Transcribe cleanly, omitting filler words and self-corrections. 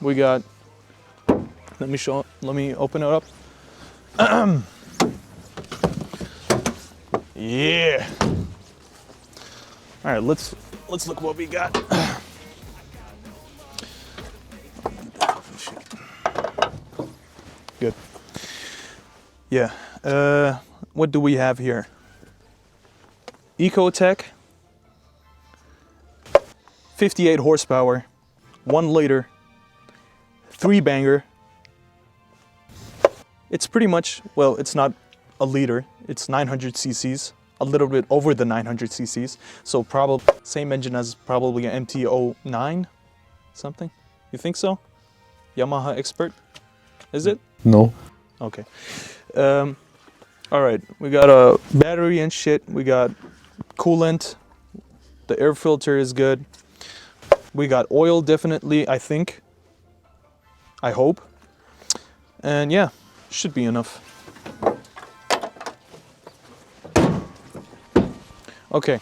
We got, let me open it up. Yeah. All right, let's look what we got. Good. Yeah. What do we have here? Ecotech. 58 horsepower, 1 liter, 3-banger. It's pretty much, well, it's not a liter, it's 900 cc's, a little bit over the 900 cc's. So probably same engine as probably an MT-09 something. You think so? Yamaha expert? Is it? No. Okay. All right, we got a battery and shit. We got coolant. The air filter is good. We got oil, definitely, I think. I hope. And yeah, should be enough. Okay,